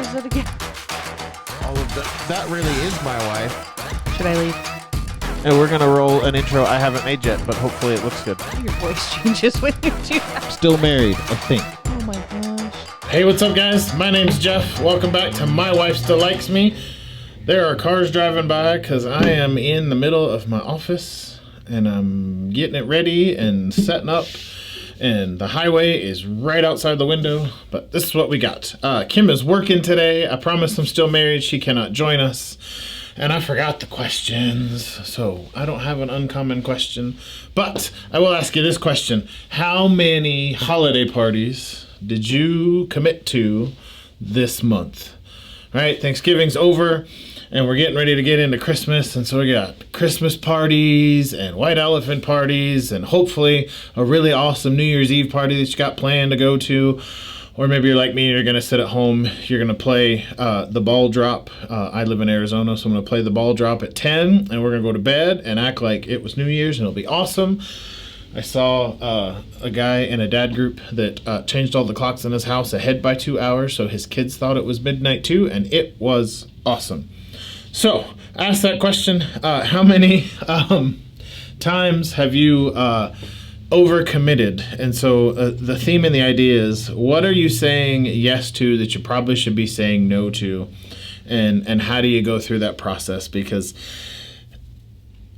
is it again? All of that really is my wife. Should I leave? And we're gonna roll an intro I haven't made yet, but hopefully it looks good. Your voice changes when you do that. Still married, I think. Oh my gosh. Hey, what's up, guys? My name's Jeff. Welcome back to My Wife Still Likes Me. There are cars driving by because I am in the middle of my office and I'm getting it ready and setting up. And the highway is right outside the window, but this is what we got. Kim is working today. I promise I'm still married. She cannot join us. And I forgot the questions, so I don't have an uncommon question. But I will ask you this question. How many holiday parties did you commit to this month? All right, Thanksgiving's over, and we're getting ready to get into Christmas. And so we got Christmas parties and white elephant parties and hopefully a really awesome New Year's Eve party that you got planned to go to. Or maybe you're like me, you're going to sit at home, you're going to play the ball drop. I live in Arizona, so I'm going to play the ball drop at 10, and we're going to go to bed and act like it was New Year's, and it'll be awesome. I saw a guy in a dad group that changed all the clocks in his house ahead by 2 hours, so his kids thought it was midnight too, and it was awesome. So, ask that question, how many times have you overcommitted? And so the theme and the idea is, what are you saying yes to that you probably should be saying no to? And how do you go through that process? Because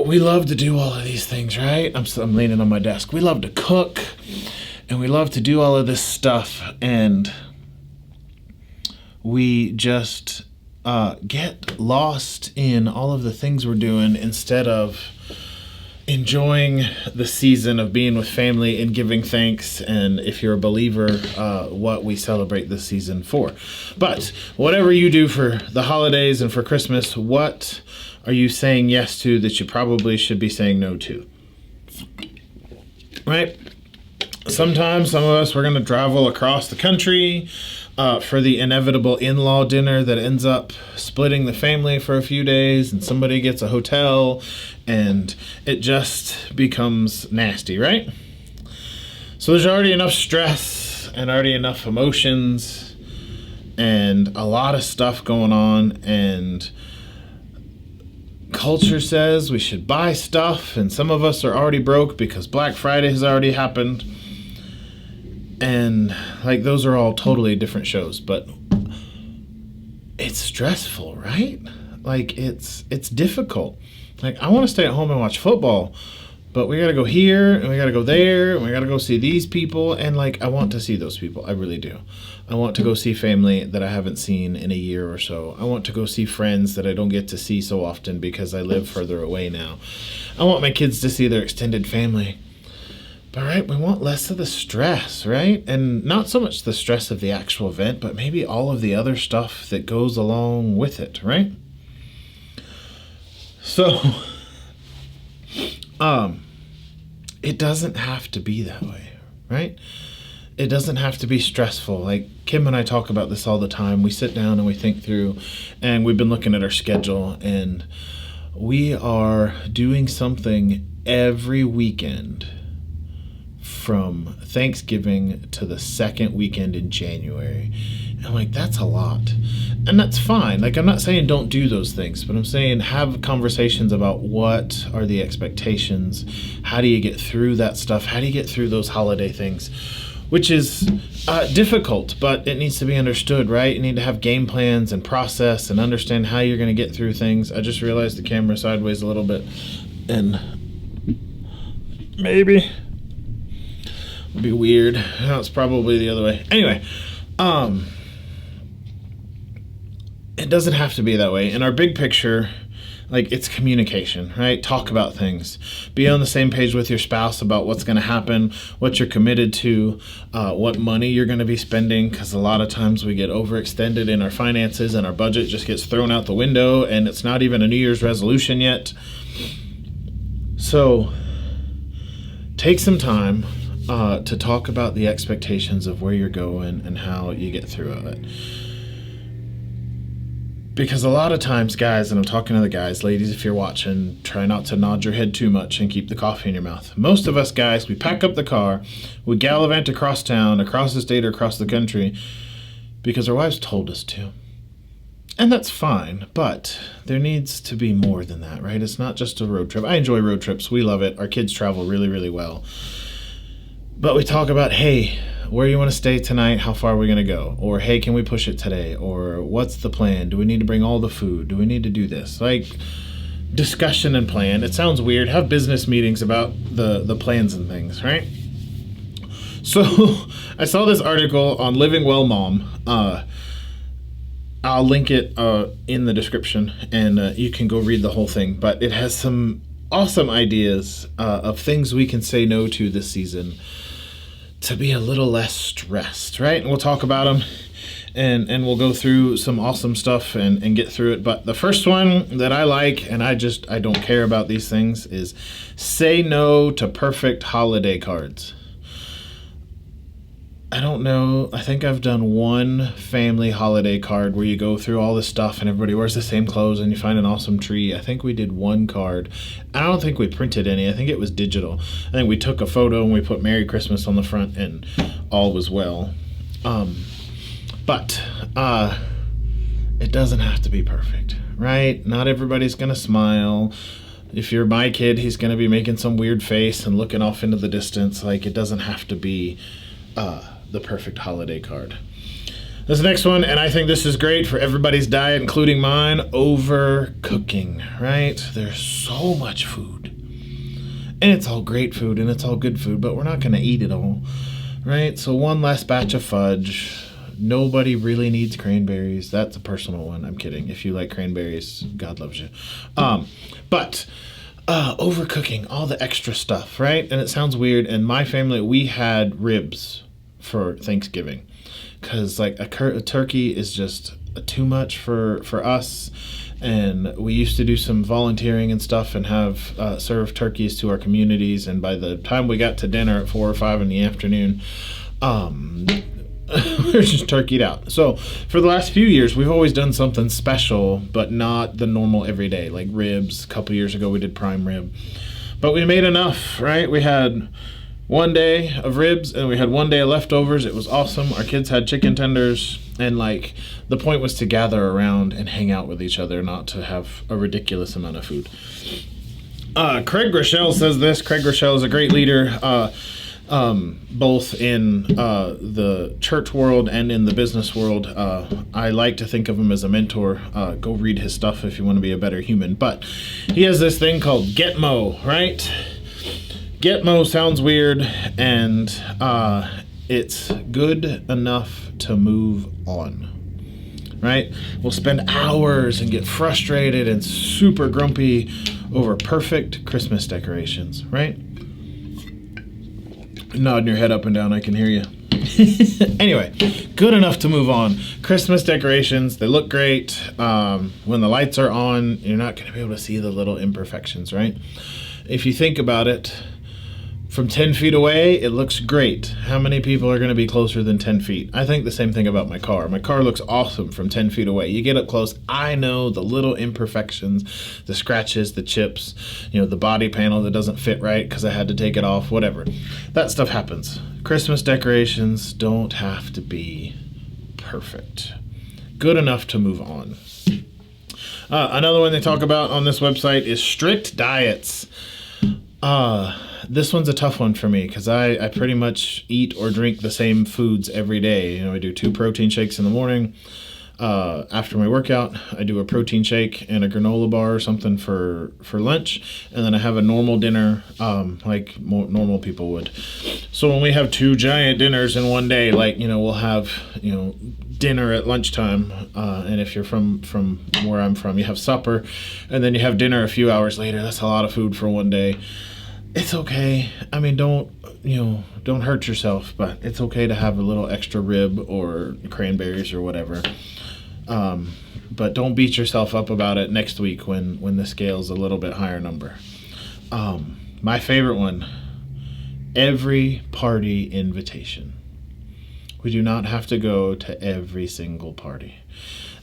we love to do all of these things, right? I'm leaning on my desk. We love to cook and we love to do all of this stuff, and we just get lost in all of the things we're doing instead of enjoying the season of being with family and giving thanks, and if you're a believer, what we celebrate this season for. But whatever you do for the holidays and for Christmas, what are you saying yes to that you probably should be saying no to? Right? Sometimes some of us, we're going to travel across the country for the inevitable in-law dinner that ends up splitting the family for a few days, and somebody gets a hotel and it just becomes nasty, right? So there's already enough stress and already enough emotions and a lot of stuff going on, and culture says we should buy stuff, and some of us are already broke because Black Friday has already happened. And like, those are all totally different shows, but it's stressful, right? Like, it's difficult. Like, I want to stay at home and watch football, but we got to go here and we got to go there and we got to go see these people. And like, I want to see those people. I really do. I want to go see family that I haven't seen in a year or so. I want to go see friends that I don't get to see so often because I live further away now. I want my kids to see their extended family. But right, we want less of the stress, right? And not so much the stress of the actual event, but maybe all of the other stuff that goes along with it, right? So, it doesn't have to be that way, right? It doesn't have to be stressful. Like, Kim and I talk about this all the time. We sit down and we think through, and we've been looking at our schedule, and we are doing something every weekend from Thanksgiving to the second weekend in January. And I'm like, that's a lot. And that's fine. Like, I'm not saying don't do those things, but I'm saying have conversations about what are the expectations. How do you get through that stuff? How do you get through those holiday things? Which is difficult, but it needs to be understood, right? You need to have game plans and process and understand how you're going to get through things. I just realized the camera sideways a little bit, and maybe it'd be weird. No, it's probably the other way. Anyway, it doesn't have to be that way. In our big picture, like, it's communication, right? Talk about things. Be on the same page with your spouse about what's going to happen, what you're committed to, what money you're going to be spending, because a lot of times we get overextended in our finances and our budget just gets thrown out the window, and it's not even a New Year's resolution yet. So take some time to talk about the expectations of where you're going and how you get through it. Because a lot of times, guys, and I'm talking to the guys, ladies, if you're watching, try not to nod your head too much and keep the coffee in your mouth. Most of us guys, we pack up the car, we gallivant across town, across the state, or across the country because our wives told us to. And that's fine, but there needs to be more than that, right? It's not just a road trip. I enjoy road trips. We love it. Our kids travel really, really well. But we talk about, hey, where do you want to stay tonight? How far are we going to go? Or, hey, can we push it today? Or, what's the plan? Do we need to bring all the food? Do we need to do this? Like, discussion and plan. It sounds weird. Have business meetings about the plans and things, right? So, I saw this article on Living Well Mom. I'll link it in the description, and you can go read the whole thing. But it has some awesome ideas of things we can say no to this season to be a little less stressed, right? And we'll talk about them, and we'll go through some awesome stuff and get through it. But the first one that I like, and I don't care about these things, is say no to perfect holiday cards. I don't know. I think I've done one family holiday card where you go through all this stuff and everybody wears the same clothes and you find an awesome tree. I think we did one card. I don't think we printed any. I think it was digital. I think we took a photo and we put Merry Christmas on the front and all was well. But it doesn't have to be perfect, right? Not everybody's going to smile. If you're my kid, he's going to be making some weird face and looking off into the distance. Like, it doesn't have to be the perfect holiday card. This next one, and I think this is great for everybody's diet, including mine, overcooking, right? There's so much food. And it's all great food and it's all good food, but we're not going to eat it all, right? So one less batch of fudge. Nobody really needs cranberries. That's a personal one. I'm kidding. If you like cranberries, God loves you. But overcooking, all the extra stuff, right? And it sounds weird. In my family, we had ribs for Thanksgiving because like a turkey is just too much for us. And we used to do some volunteering and stuff and have serve turkeys to our communities. And by the time we got to dinner at 4 or 5 in the afternoon, we're just turkeyed out. So for the last few years, we've always done something special, but not the normal everyday, like ribs. A couple years ago, we did prime rib. But we made enough, right? We had one day of ribs and we had one day of leftovers. It was awesome. Our kids had chicken tenders, and like the point was to gather around and hang out with each other, not to have a ridiculous amount of food. Craig Rochelle says this. Craig Rochelle is a great leader, both in the church world and in the business world. I like to think of him as a mentor. Go read his stuff if you want to be a better human. But he has this thing called Getmo, right? Getmo sounds weird, and it's good enough to move on, right? We'll spend hours and get frustrated and super grumpy over perfect Christmas decorations, right? Nodding your head up and down, I can hear you. Anyway, good enough to move on. Christmas decorations, they look great. When the lights are on, you're not going to be able to see the little imperfections, right? If you think about it, from 10 feet away, it looks great. How many people are going to be closer than 10 feet? I think the same thing about my car. My car looks awesome from 10 feet away. You get up close, I know the little imperfections, the scratches, the chips, the body panel that doesn't fit right because I had to take it off, whatever. That stuff happens. Christmas decorations don't have to be perfect. Good enough to move on. Another one they talk about on this website is strict diets. This one's a tough one for me because I pretty much eat or drink the same foods every day. I do 2 protein shakes in the morning. After my workout, I do a protein shake and a granola bar or something for lunch. And then I have a normal dinner like normal people would. So when we have 2 giant dinners in one day, like, we'll have, dinner at lunchtime. And if you're from where I'm from, you have supper. And then you have dinner a few hours later. That's a lot of food for one day. It's okay. I mean, don't hurt yourself, but it's okay to have a little extra rib or cranberries or whatever. But don't beat yourself up about it next week when the scale's a little bit higher number. My favorite one, every party invitation. We do not have to go to every single party.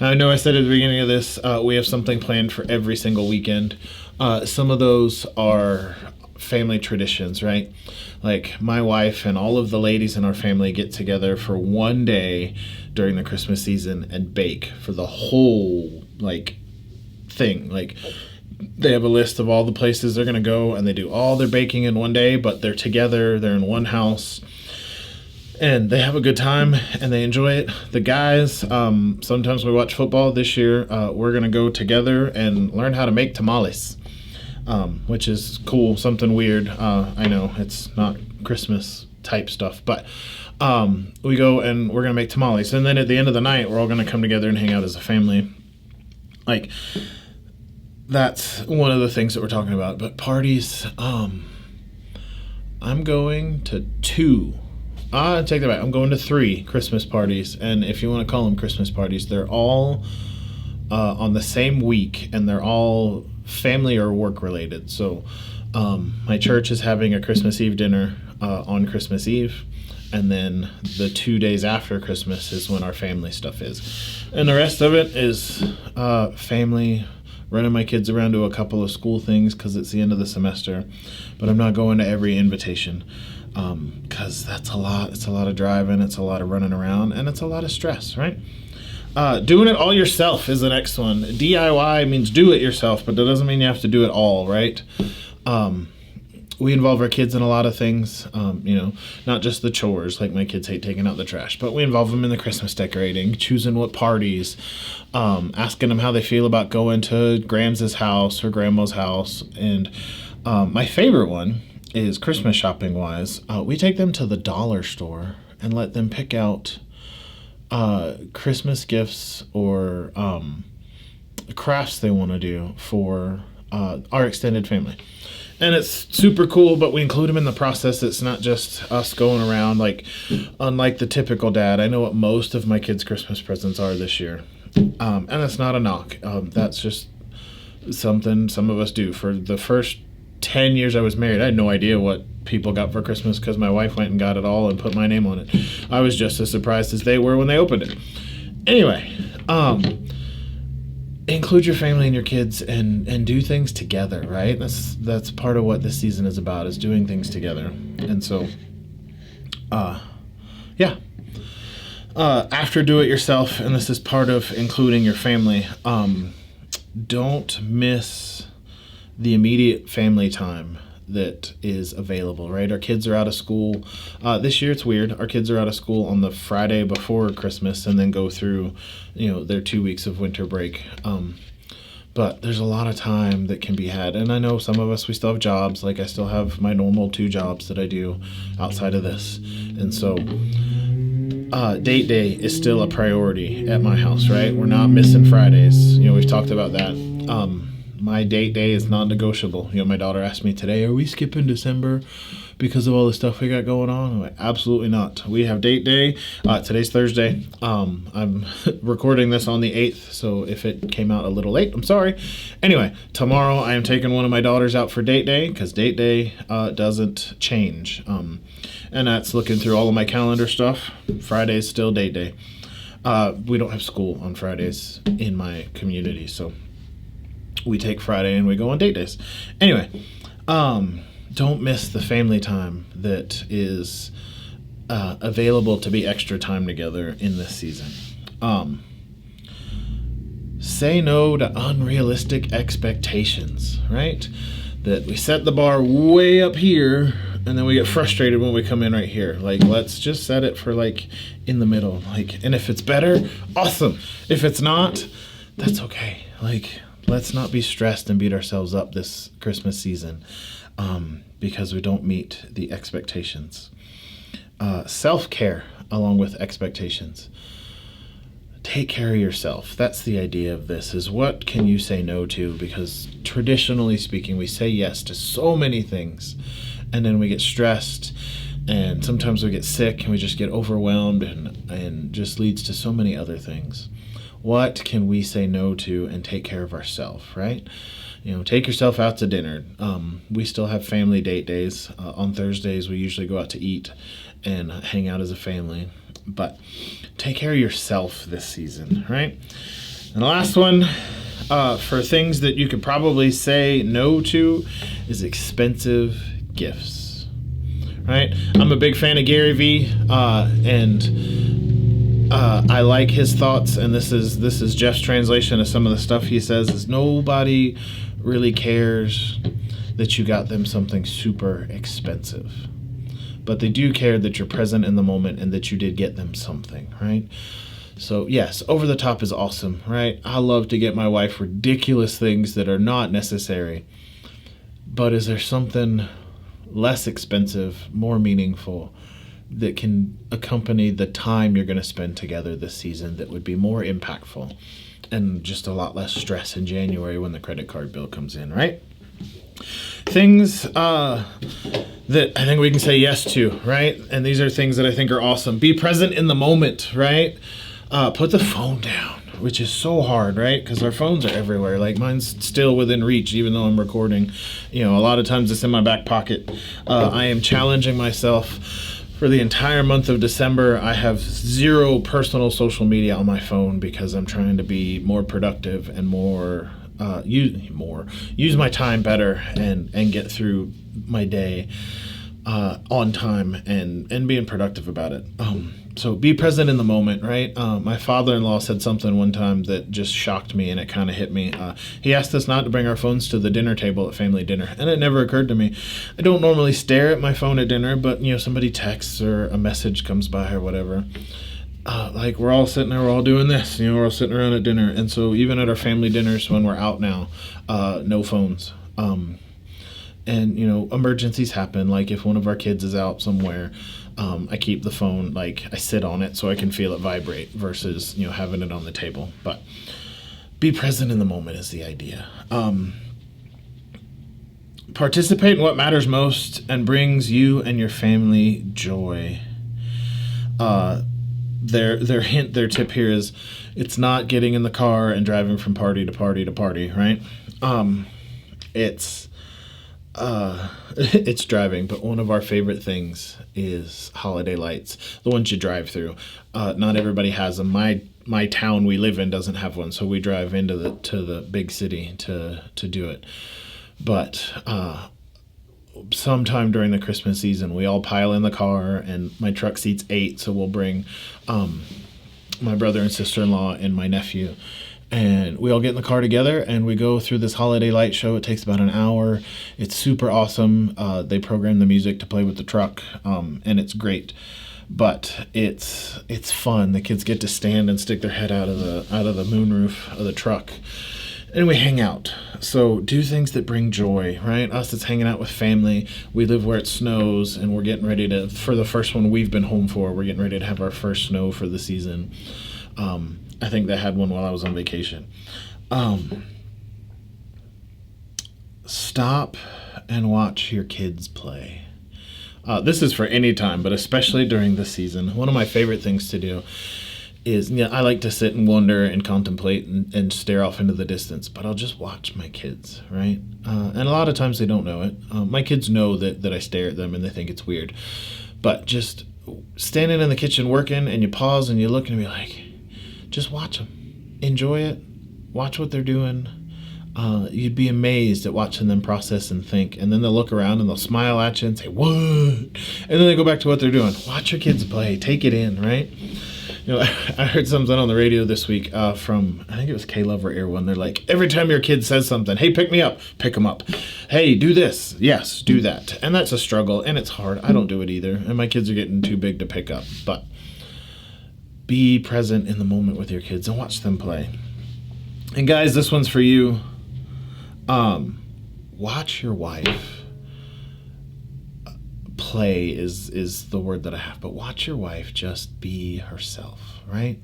Now, I know I said at the beginning of this, we have something planned for every single weekend. Some of those are family traditions, right? Like my wife and all of the ladies in our family get together for one day during the Christmas season and bake for the whole like thing. Like they have a list of all the places they're going to go and they do all their baking in one day, but they're together, they're in one house. And they have a good time and they enjoy it. The guys, sometimes we watch football. This year, we're going to go together and learn how to make tamales, which is cool, something weird. I know it's not Christmas type stuff, but we go and we're going to make tamales. And then at the end of the night, we're all going to come together and hang out as a family. Like, that's one of the things that we're talking about. But parties, I'm going to 2. Take that back. I'm going to 3 Christmas parties, and if you want to call them Christmas parties, they're all on the same week, and they're all family or work related. So my church is having a Christmas Eve dinner on Christmas Eve, and then the 2 days after Christmas is when our family stuff is. And the rest of it is family, running my kids around to a couple of school things because it's the end of the semester, but I'm not going to every invitation. Because that's a lot. It's a lot of driving, it's a lot of running around, and it's a lot of stress, right? Doing it all yourself is the next one. DIY means do it yourself, but that doesn't mean you have to do it all, right? We involve our kids in a lot of things, not just the chores, like my kids hate taking out the trash, but we involve them in the Christmas decorating, choosing what parties, asking them how they feel about going to Grams's house or Grandma's house, and my favorite one is Christmas shopping wise. We take them to the dollar store and let them pick out Christmas gifts or crafts they want to do for our extended family. And it's super cool, but we include them in the process. It's not just us going around like, unlike the typical dad. I know what most of my kids' Christmas presents are this year. And that's not a knock. That's just something some of us do. For the first 10 years I was married, I had no idea what people got for Christmas because my wife went and got it all and put my name on it. I was just as surprised as they were when they opened it. Anyway, include your family and your kids and do things together, right? That's part of what this season is about, is doing things together. And so, after do it yourself, and this is part of including your family, don't miss the immediate family time that is available, right? Our kids are out of school. This year it's weird. Our kids are out of school on the Friday before Christmas and then go through, their 2 weeks of winter break. But there's a lot of time that can be had. And I know some of us, we still have jobs. Like I still have my normal 2 jobs that I do outside of this. And so date day is still a priority at my house, right? We're not missing Fridays. We've talked about that. My date day is non-negotiable. My daughter asked me today, are we skipping December because of all the stuff we got going on? I'm like, absolutely not. We have date day. Today's Thursday. I'm recording this on the 8th, so if it came out a little late, I'm sorry. Anyway, tomorrow I am taking one of my daughters out for date day because date day doesn't change. And that's looking through all of my calendar stuff. Friday's still date day. We don't have school on Fridays in my community, so we take Friday and we go on date days. Anyway, don't miss the family time that is available to be extra time together in this season. Say no to unrealistic expectations, right? That we set the bar way up here and then we get frustrated when we come in right here. Like, let's just set it for like in the middle. Like, and if it's better, awesome. If it's not, that's okay. Like, let's not be stressed and beat ourselves up this Christmas season because we don't meet the expectations. Self-care along with expectations. Take care of yourself. That's the idea of this, is what can you say no to? Because traditionally speaking, we say yes to so many things and then we get stressed and sometimes we get sick and we just get overwhelmed and just leads to so many other things. What can we say no to and take care of ourselves, right? Take yourself out to dinner. We still have family date days. On Thursdays, we usually go out to eat and hang out as a family. But take care of yourself this season, right? And the last one, for things that you could probably say no to is expensive gifts. Right? I'm a big fan of Gary Vee, and I like his thoughts. And this is Jeff's translation of some of the stuff he says. Is nobody really cares that you got them something super expensive, but they do care that you're present in the moment and that you did get them something, right? So yes, over the top is awesome, right? I love to get my wife ridiculous things that are not necessary, but is there something less expensive, more meaningful, that can accompany the time you're going to spend together this season that would be more impactful and just a lot less stress in January when the credit card bill comes in, right? Things that I think we can say yes to, right? And these are things that I think are awesome. Be present in the moment, right? Put the phone down, which is so hard, right? Because our phones are everywhere. Like mine's still within reach, even though I'm recording. You know, a lot of times it's in my back pocket. I am challenging myself for the entire month of December. I have 0 personal social media on my phone because I'm trying to be more productive and use my time better and get through my day on time and being productive about it. So be present in the moment, right? My father-in-law said something one time that just shocked me, and it kind of hit me. He asked us not to bring our phones to the dinner table at family dinner, and it never occurred to me. I don't normally stare at my phone at dinner, but somebody texts or a message comes by or whatever. Like we're all sitting there, we're all doing this, we're all sitting around at dinner. And so even at our family dinners when we're out now, no phones. And emergencies happen. Like if one of our kids is out somewhere, I keep the phone, like I sit on it so I can feel it vibrate versus, having it on the table. But be present in the moment is the idea. Participate in what matters most and brings you and your family joy. Their tip here is it's not getting in the car and driving from party to party to party, right? It's driving, but one of our favorite things is holiday lights, the ones you drive through. Not everybody has them. My town we live in doesn't have one, so we drive into the big city to do it. But sometime during the Christmas season, we all pile in the car, and my truck seats 8, so we'll bring my brother and sister-in-law and my nephew, and we all get in the car together and we go through this holiday light show. It takes about an hour. It's super awesome. They program the music to play with the truck, and it's great. But it's fun. The kids get to stand and stick their head out of the moonroof of the truck, and we hang out. So do things that bring joy, right? Us, it's hanging out with family. We live where it snows, and we're getting ready for the first one we've been home for, we're getting ready to have our first snow for the season. I think they had one while I was on vacation. Stop and watch your kids play. This is for any time, but especially during this season. One of my favorite things to do is, I like to sit and wonder and contemplate and stare off into the distance, but I'll just watch my kids, right? And a lot of times they don't know it. My kids know that I stare at them and they think it's weird. But just standing in the kitchen working, and you pause and you look and be like, just watch them. Enjoy it. Watch what they're doing. You'd be amazed at watching them process and think. And then they'll look around and they'll smile at you and say, what? And then they go back to what they're doing. Watch your kids play. Take it in, right? I heard something on the radio this week from, I think it was K-Love or Air One. They're like, every time your kid says something, hey, pick me up, pick them up. Hey, do this. Yes, do that. And that's a struggle, and it's hard. I don't do it either. And my kids are getting too big to pick up. But be present in the moment with your kids and watch them play. And guys, this one's for you. Watch your wife play is the word that I have, but watch your wife just be herself, right?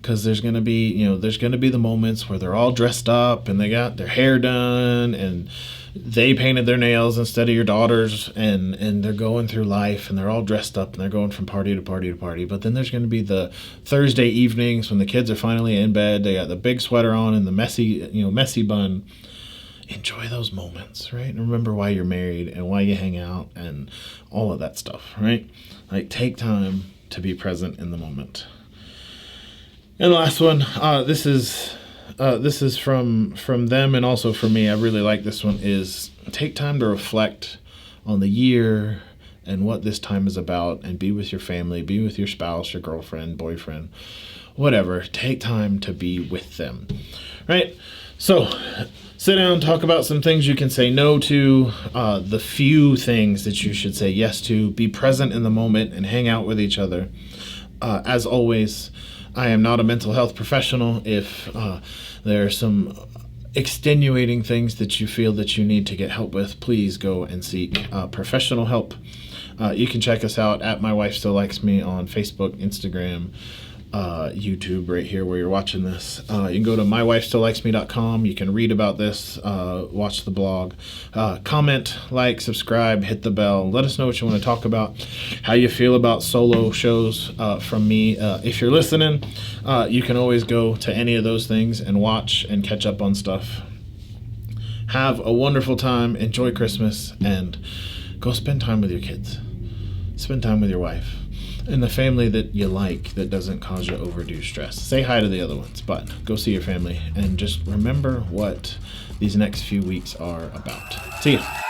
Because there's gonna be the moments where they're all dressed up and they got their hair done and they painted their nails instead of your daughters, and they're going through life and they're all dressed up and they're going from party to party to party. But then there's going to be the Thursday evenings when the kids are finally in bed, they got the big sweater on and the messy bun. Enjoy those moments, right? And remember why you're married and why you hang out and all of that stuff, right? Like, take time to be present in the moment. And the last one, this is this is from them and also for me. I really like this one. Is take time to reflect on the year and what this time is about, and be with your family, be with your spouse, your girlfriend, boyfriend, whatever. Take time to be with them, right? So sit down, talk about some things you can say no to, the few things that you should say yes to. Be present in the moment and hang out with each other. As always, I am not a mental health professional. If there are some extenuating things that you feel that you need to get help with, please go and seek professional help. You can check us out at My Wife Still Likes Me on Facebook, Instagram, YouTube right here where you're watching this. You can go to mywifestilllikesme.com. You can read about this, watch the blog, comment, like, subscribe, hit the bell. Let us know what you want to talk about, how you feel about solo shows from me. If you're listening, you can always go to any of those things and watch and catch up on stuff. Have a wonderful time. Enjoy Christmas and go spend time with your kids. Spend time with your wife and the family that you like, that doesn't cause you overdue stress. Say hi to the other ones, but go see your family and just remember what these next few weeks are about. See ya.